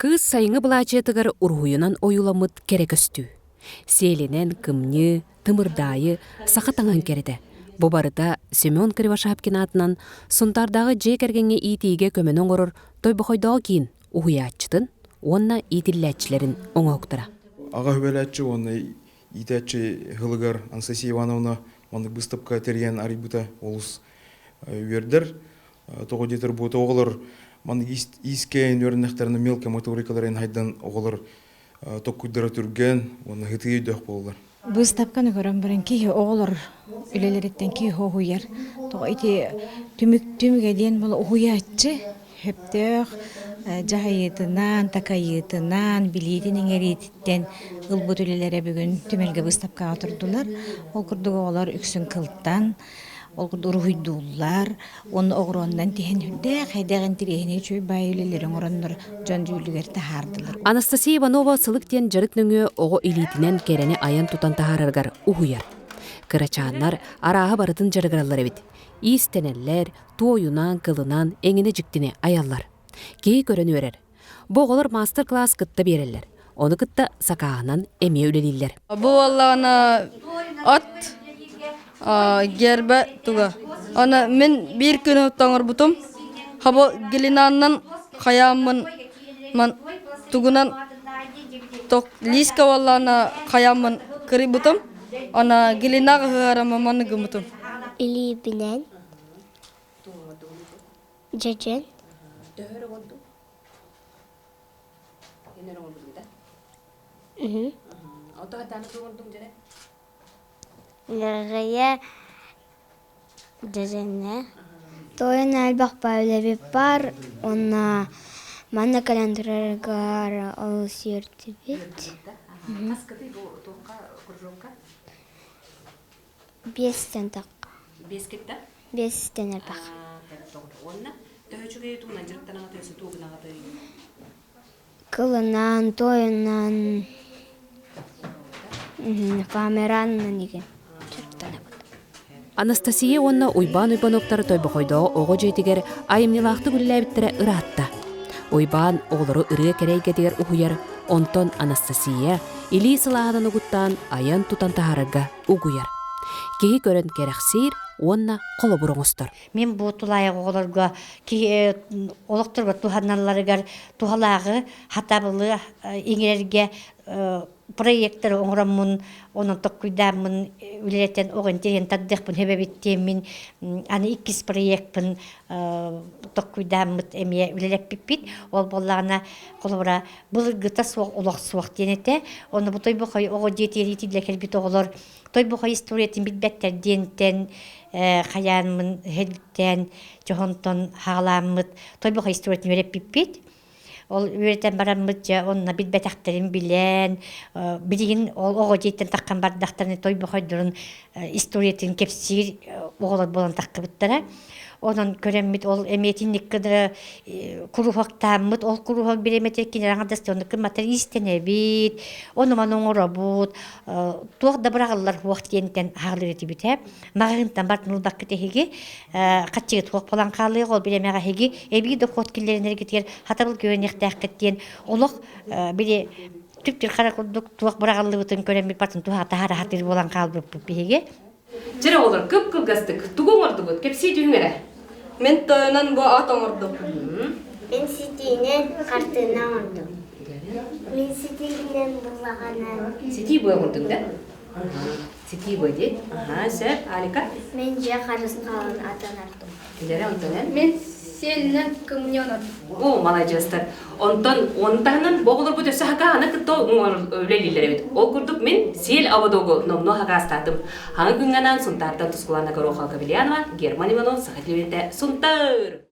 Кыз сайыңы былачетыгар ургуйунан оюламыт керек өстүү. Селенен кымны, тымырдайы, сақатаңан кереді. Бобарыда Семен Кривошапкин атынан сунтардағы жекергенге итиге көмөнөн орор тойбохойдоо кийин угуячытын, онна итиллячилерин оңоктура. Ага хүбелячы, онна итячы хылыгар Анастасия Ивановна, онна выставка терген арибута олус вердер. Тоғы детер бұты оғылыр, маны искейін өріннәқтеріні мелкі моторикаларын хайдан оғылыр тоқ күддері түрген, оны ғытығы дөқ болылар. Выставканы көрім бірін кейі оғылыр үлелереттен кейі оғуяр. Тоғы ити түміге дейін бұл оғуячы, хөптөк жахайытынан, такайытынан, билейден еңереттен ғылбұт үлелері бүгін түмелге выставкаға тұрдылар. Ол күрдігі олар үксін қылттан, ол күрді ұрғыйдулар, оны оғырондан теген хүлде қайдағын тірегіне чөй бай үлелерін оранныр жон жүлігер тахардылар. Анастасия Иванова сылыктен жарыт нөңі оғы илитінен керені аян тутан тахараргар уғуяр. Кырачаннар арағы барытын жарыгаралар бит. Истенеллер, туойунан, кылынан, эңіне жіктіне аяллар. Кей көрін өрер. Боғылар мастер-класс кытта берелер. Оны кытта сақағынан эме үлелилер. Бұл Аллағына от гербе туга. Ана мен bir күн таңыр бутум. Хабо гелинаннан хаямын ман тугунан ток лиска валлана хаямын кыри бутум. Ана гелинага харамы маны гымутум. Или бинен. Жежен. Лерeye düzene. Toyun elbaq böyle var. Ona manna kalendarlar alışırdı bit. Besten tak. Beskette? Besten elbaq. Onna töhüçüge tuğunan jırıktan ağa töhüsü tuğunan ağa töhüsü. Kılınan, toyunan. Famerannan igen. Анастасия онна уйбан октары тойбохойдоо ого жетигер айымнилақты бүлләбіттірі ыратта. Уйбан оғлары ыры керейге дегер уғуяр, онтон Анастасия или сылағынан угуттан аян тутан тахарыга угуяр. Кеги көрін керексир, онна қолы бұрыңыстыр. Мен бұл тұлайы оғыларға, олықтырға туханаларығар тухалағы, хатабылы еңерерге проекттер оңырамын, onun tokkuydamın ületen oğun teren taddықпын hebebittemin аны иккис проектпын tokkuydamыт эмие үлелеп биппит ол боллағына қолыбыра бұлыргыта суақ олақ суақ денете оны бұл той бұқай оғы жетері тидлекер бит оғылар той бұқай историятын бітбәттер дентен қаянмын хелбіттен жоғынтон хағаламыт той бұқай историятын өреп биппит ол үйретен барамыт жа онна билбетактерин билен билигин ол ого жейтен таккан бардактарны той бохойдурун историятын кепсир оголор болон таккыбыттара онон көрөммит ол эметинник кыдыры курухактаммыт ол курухак биреметер кинераңадасты оны кымматар истенебит оны маноңоробут туогда бырагыллар хуактиентен хагылыретибите магынтан бартын улбаккы техиги катчыгы туок болан каалыгы ол биремега хиги эбиги дохоткиллеринергитер хатабыл көнехтээккеттиен олох бире түптүр каракурдук туок бырагаллыбытын көрөммит бартын туга тахара хатыр болан каалбып биге Жара олар көп гастык, тугоңордугут, кепси дүңере. Мен тойынан бұл ат оңырдым. Мен сетейінен қартына оңырдым. Мен сетейінен бұлағанан. Сети бой оңырдың да? Сети бой де? Сәп, Алика? Мен же қарысқалын атын артым. Жара онтонен? Мен селінен күміне оңырдым. О, малайжастар. Онтанан боғылыр бұд өсі хақа аны күтті өлелілер өйді. Ол күрдік мен сел авадоғы номно хақа астадым. Хаңы күнганан сұнтардан тұсқылана көру қалқа білянова, Герман Иванов, Сақатлеуінде сұнтар!